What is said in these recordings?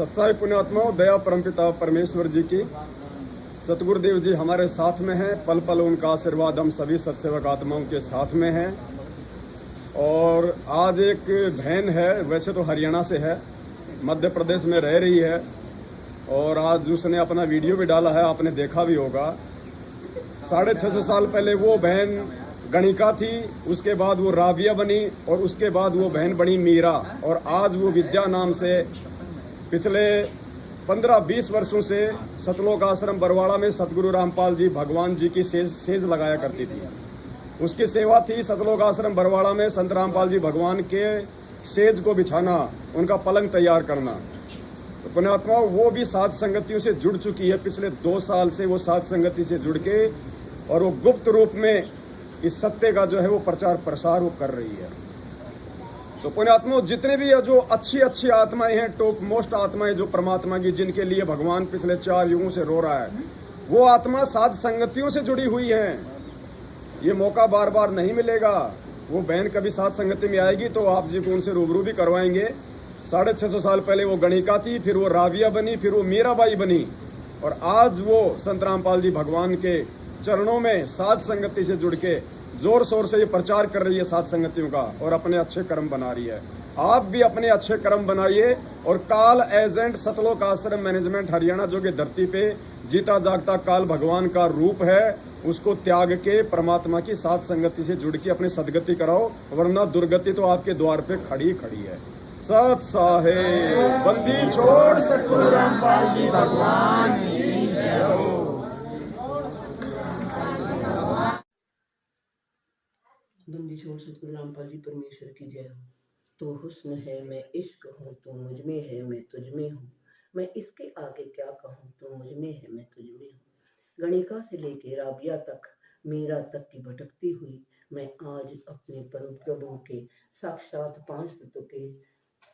सच्चाई पुण्यात्माओं, दया परमपिता परमेश्वर जी की, सतगुरुदेव जी हमारे साथ में हैं। पल पल उनका आशीर्वाद हम सभी सत्सेवक आत्माओं के साथ में हैं। और आज एक बहन है, वैसे तो हरियाणा से है, मध्य प्रदेश में रह रही है, और आज उसने अपना वीडियो भी डाला है, आपने देखा भी होगा। 650 साल पहले वो बहन गणिका थी, उसके बाद वो राबिया बनी, और उसके बाद वो बहन बनी मीरा, और आज वो विद्या नाम से पिछले 15-20 वर्षों से सतलोक आश्रम बरवाड़ा में सतगुरु रामपाल जी भगवान जी की सेज लगाया करती थी। उसकी सेवा थी सतलोक आश्रम बरवाड़ा में संत रामपाल जी भगवान के सेज को बिछाना, उनका पलंग तैयार करना। तो पुण्यात्माओं, वो भी साध संगतियों से जुड़ चुकी है। पिछले 2 साल से वो साध संगति से जुड़ के, और वो गुप्त रूप में इस सत्य का जो है वो प्रचार प्रसार वो कर रही है। तो पुण्यात्माओं, जितने भी जो अच्छी आत्माएं हैं, टॉप मोस्ट आत्माएं जो परमात्मा की, जिनके लिए भगवान पिछले 4 युगों से रो रहा है, वो आत्मा साध संगतियों से जुड़ी हुई है। ये मौका बार बार नहीं मिलेगा। वो बहन कभी साध संगति में आएगी तो आप जी को उनसे रूबरू भी करवाएंगे। 650 साल पहले वो गणिका थी, फिर वो राबिया बनी, फिर वो मीराबाई बनी, और आज वो संत रामपाल जी भगवान के चरणों में साध संगति से जुड़ के जोर शोर से ये प्रचार कर रही है साध संगतियों का, और अपने अच्छे कर्म बना रही है। आप भी अपने अच्छे कर्म बनाइए, और काल एजेंट सतलोक आश्रम मैनेजमेंट हरियाणा, जो कि धरती पे जीता जागता काल भगवान का रूप है, उसको त्याग के परमात्मा की साध संगति से जुड़ के अपनी सदगति कराओ, वरना दुर्गति तो आपके द्वार पे खड़ी है। सत साहेब बंदी छोड़ सतगुरु रामपाल जी भगवान की जय हो। बंदी छोड़ सतगुरु रामपाल जी परमेश्वर की जय हो। तो हुस्न है मैं इश्क हूँ, तो मुझ में है मैं तुझ में हूँ, मैं इसके आगे क्या कहूँ, तो मुझ में है मैं तुझ में हूँ। गणिका से लेके राबिया तक, मीरा तक की भटकती हुई मैं आज अपने परम प्रभु के साक्षात 5 तत्व के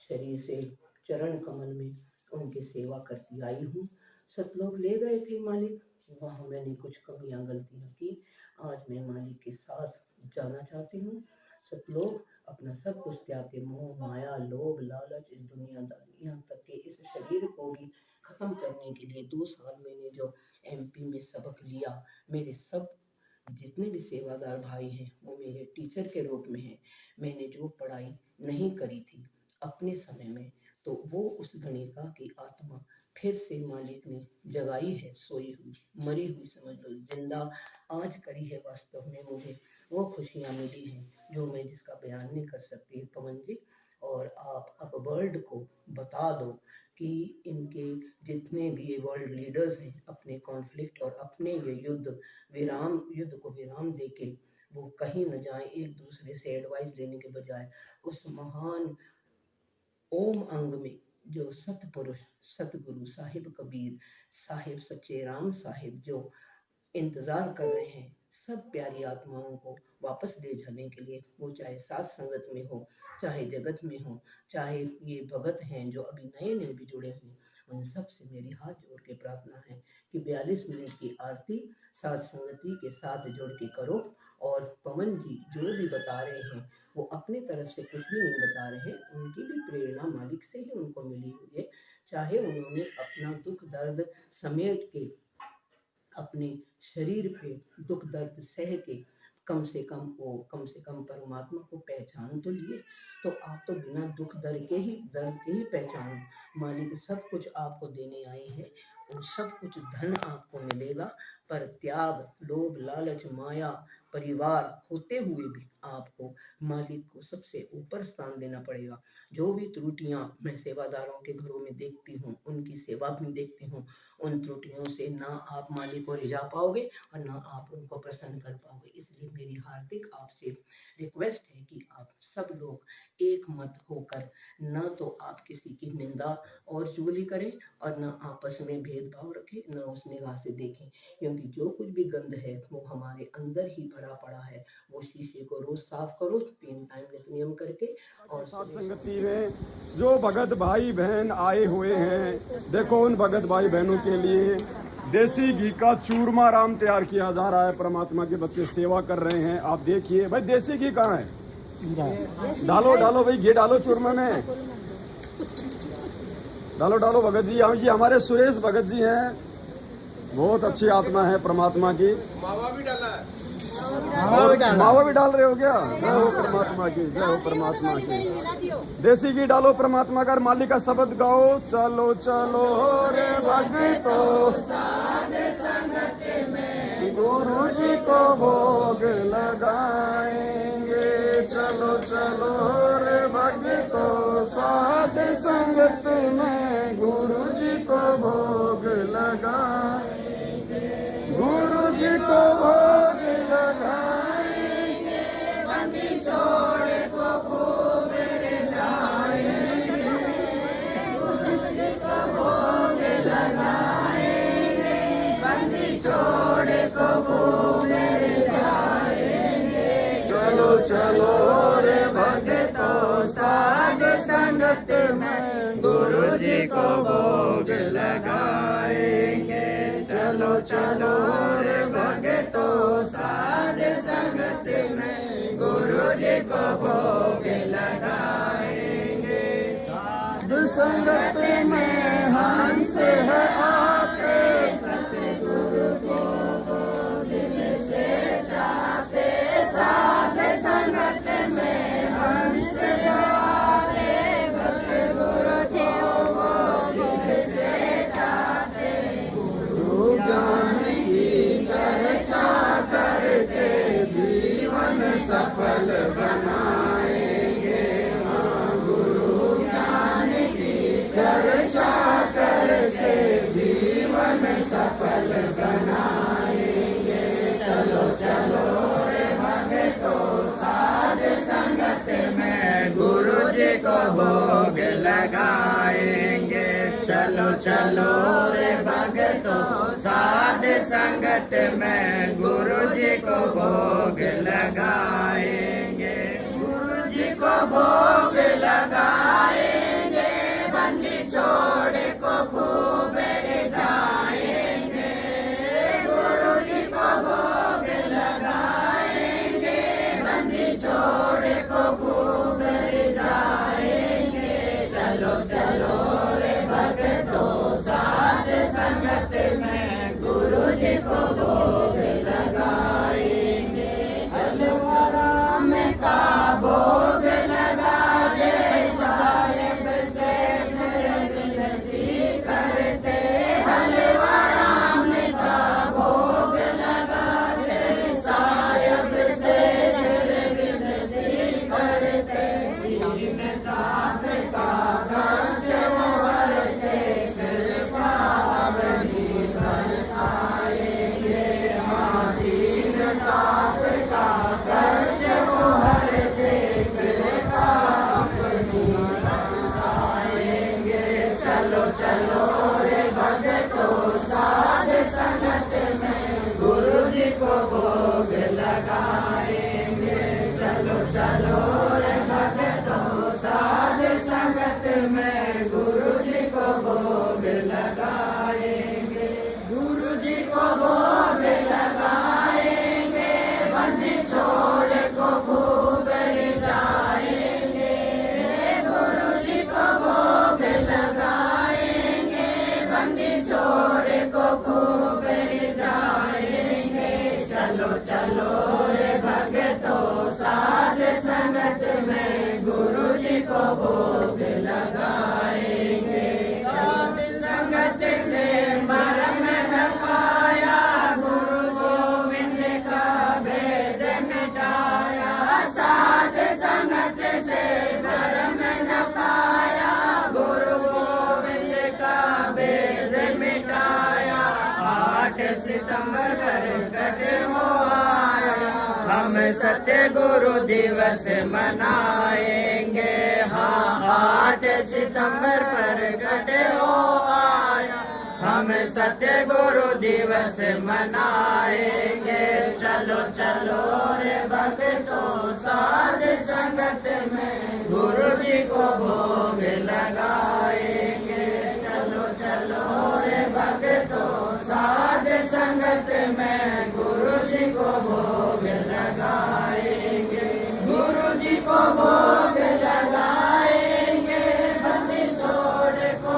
शरीर से चरण कमल में उनकी सेवा करती आई हूँ। सतलोक ले गए थे मालिक, वहाँ मैंने कुछ कमियां गलतियां की। आज मैं मालिक के साथ जाना चाहती हूँ। सतलोक अपना सब कुछ त्याग के, मोह माया लोभ लालच, इस दुनियादारी, यहाँ तक कि इस शरीर को भी खत्म करने के लिए 2 साल मैंने जो MP में सबक लिया, मेरे सब जितने भी सेवादार भाई हैं वो मेरे टीचर के रूप में हैं। मैंने जो पढ़ाई नहीं करी थी अपने समय में, तो वो उस गणिका की आत्मा फिर से मालिक ने जगाई है, सोई हुई मरी हुई समझ लो, जिंदा आज करी है। वास्तव में मुझे वो खुशियाँ मिली हैं जो मैं जिसका बयान नहीं कर सकती पवन जी। और आप अब वर्ल्ड को बता दो कि इनके जितने भी ये वर्ल्ड लीडर्स हैं, अपने कॉन्फ्लिक्ट और अपने ये युद्ध को विराम देके वो कहीं न जाएं, एक दूसरे से एडवाइस लेने के बजाय उस महान ओम अंग में जो सतपुरुष सतगुरु साहिब कबीर साहिब सच्चे राम साहिब जो इंतजार कर रहे हैं सब प्यारी आत्माओं को वापस ले जाने के लिए, वो चाहे साथ संगत में हो, चाहे जगत में हो, चाहे ये भगत हैं जो अभी नए भी जुड़े हुए, उन सब से मेरी हाथ जोड़ के प्रार्थना है कि 42 मिनट की आरती साथ संगति के साथ जोड़ के करो। और पवन जी जो भी बता रहे हैं वो अपनी तरफ से कुछ भी नहीं बता रहे हैं, उनकी भी प्रेरणा मालिक से ही उनको मिली हुई है। चाहे उन्होंने अपना दुख दर्द समेट के अपने शरीर पे दुख दर्द सह के कम से कम परमात्मा को पहचान तो लिए, तो आप तो बिना दुख दर्द के ही पहचानो। मालिक सब कुछ आपको देने आए हैं, और सब कुछ धन आपको मिलेगा, पर त्याग लोभ लालच माया परिवार होते हुए भी आपको मालिक को सबसे ऊपर स्थान देना पड़ेगा। जो भी त्रुटियां मैं सेवादारों के घरों में देखती हूँ, उनकी सेवा भी देखती हूँ, उन त्रुटियों से ना आप मालिक को रिझा पाओगे और ना आप उनको प्रसन्न कर पाओगे। इसलिए मेरी हार्दिक आपसे रिक्वेस्ट है कि आप सब लोग एक मत होकर न तो आप किसी की निंदा और चुगली करें, और न आपस में भेदभाव रखें, न उस निगाह से देखें, क्योंकि जो कुछ भी गंद है वो हमारे अंदर ही भरा पड़ा है। वो शीशे को रोज साफ करो 3 टाइम नियम करके। और साथ संगति में जो भगत भाई बहन आए हुए हैं, देखो उन भगत भाई बहनों के लिए देसी घी का चूरमा राम तैयार किया जा रहा है। परमात्मा के बच्चे सेवा कर रहे हैं। आप देखिए भाई, देसी घी कहाँ है? डालो भाई, घी डालो चूरमा में। डालो डालो भगत जी। ये हमारे सुरेश भगत जी हैं, बहुत अच्छी आत्मा है परमात्मा की। मावा भी डाला है। मावा भी डाल रहे हो क्या? जय हो परमात्मा की, जय हो परमात्मा की। देसी घी डालो परमात्मा का, मालिक का शब्द गाओ। चलो चलो रे भक्तो गुरु जी को भोग लगाएंगे। चलो चलो रे भक्तो साध संगत में गुरु जी को भोग लगाएंगे। गुरु जी को भोग लगाएंगे। बंदी छोड़ को खूब रे जाएंगे। गुरु जी को भोग लगाएंगे। बंदी छोड़ को खूब रे जाएंगे। चलो चलो रे भक्तो साध संगत में गुरु जी को भोग लगाएंगे। चलो चलो रे भक्तो साध संगत में गुरु जी को भोग लगाएंगे। साध संगत में हंस है आते, सतगुरु को दिल से चाहते। साध संगत में हंस आते, सतगुरु को दिल से चाहते। गुरु ज्ञान की चर्चा करके जीवन सफल बनाएंगे। हाँ, गुरु ज्ञान की चर्चा करके जीवन सफल बनाएंगे। चलो चलो रे भक्तो साध संगत में गुरु जी को भोग लगाएंगे। चलो चलो रे भक्तो साध संगत में गुरु जी को भोग लगाएंगे। गुरु जी को भोग लगाएंगे। बंदी छोड़ को खूब रे जाएंगे। गुरु जी को भोग लगाएंगे। बंदी छोड़ को खूब रे जाएंगे। चलो चलो रे भक्तो साध संगत में गुरु जी को भोग लगाएंगे। चलो राम का भोग लगा दे। साहिब से फिर विनती करते। हलवा राम का भोग लगा दे। साहिब से फिर विनती करते। दीनदास का कष्ट वो हरते। कृपा अपनी बरसाएंगे। हाँ, दीनदास का कष्ट वो हरते। कृपा अपनी बरसाएंगे। चलो चलो रे भक्तो साध संगत में गुरु जी को भोग लगाएंगे। चलो चलो रे भक्तो साध संगत में गुरु जी को भोग लगाएंगे। गुरु जी को भोग लगाएंगे। बंदी छोड़ को खूब रे जाएंगे। गुरु जी को भोग लगाएंगे। बंदी छोड़ को खूब रे जाएंगे। चलो चलो रे भक्तो साध संगत में गुरु जी को भोग लगाएंगे। साध संगत से मरम न पाया। गुरु गोविंद का भेद मिटाया। साध संगत से मरम न पाया। गुरु गोविंद का भेद मिटाया। 8 सितंबर प्रकट हो आया। हम सत्य गुरु दिवस मनाएंगे। हाँ, 8 सितंबर प्रकट हो आया। हम सत्य गुरु दिवस मनाएंगे। चलो चलो रे भक्तो साध संगत में गुरु जी को भोग लगाएंगे। चलो चलो रे भक्तो साध संगत में गुरु जी को भोग लगाएंगे। गुरु जी को भोग लगाएंगे। बंदी छोड़ को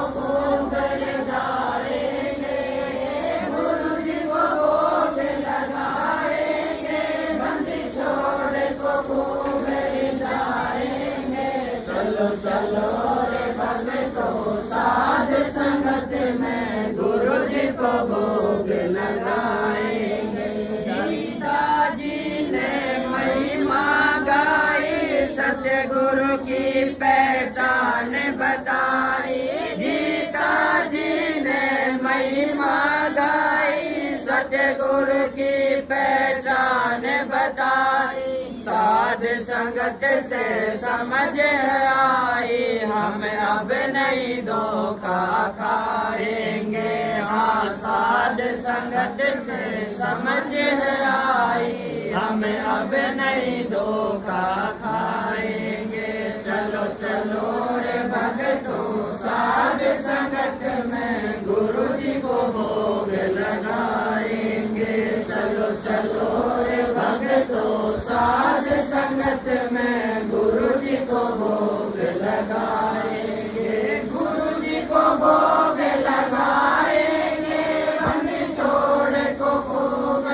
संगत से समझ आई, हम अब नहीं धोखा खाएंगे। हाँ साध संगत से समझ आई, हम अब नहीं धोखा खाएंगे। चलो चलो रे भक्तों साध संगत में गुरु जी को भोग लगाएंगे। चलो चलो रे भक्तों साध संगत में गुरु जी को भोग लगाएंगे। गुरु जी को भोग लगाएंगे, बंदी छोड़ को खूब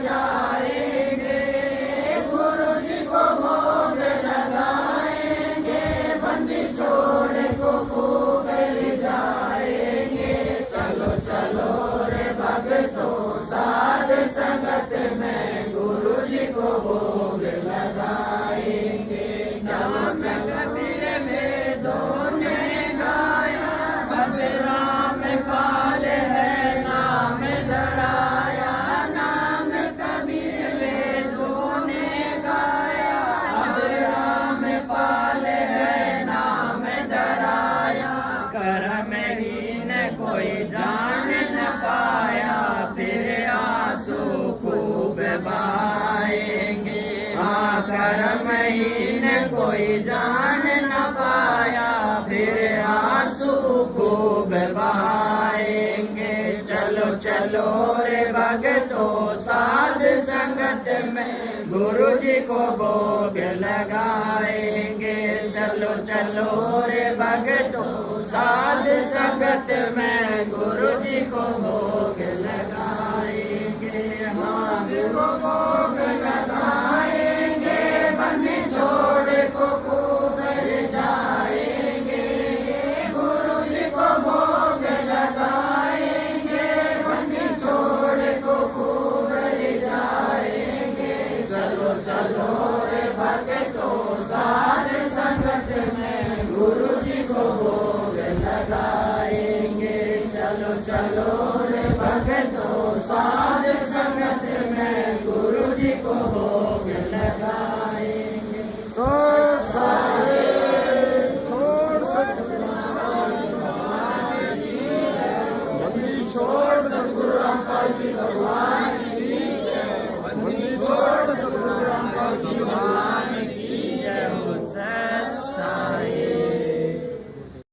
जाएंगे। गुरु जी को भोग लगाएंगे, बंदी छोड़ को खूब जाएंगे। चलो चलो रे भक्तों साध संगत में गुरु जी को भोग लगाएंगे। चलो कबीर वेदों ने गाया, अब राम पाल है नाम धराया। नाम कबीर वेदों ने गाया, अब राम पाल है नाम धराया। कर्महीन कोई जान न पाया, फिर आंसू खूब बहाएंगे। हाँ कर्महीन कोई जान न पाया, फिर आंसू खूब बहाएंगे। चलो चलो रे भक्तों साध संगत में गुरु जी को भोग लगाएंगे। चलो चलो रे भक्तों साध संगत में गुरु जी को भोग लगाएंगे। हाँ गुरु भोग लगाएंगे, बंदी छोड़ को खूब जाएंगे। गुरु जी को भोग लगाएंगे, बंदी छोड़ को खूब जाएंगे। चलो चलो रे भक्तों साध संगत में गुरु जी को भोग लगाएंगे। चलो चलो रे भक्तों साध संगत में गुरु जी को भोग लगा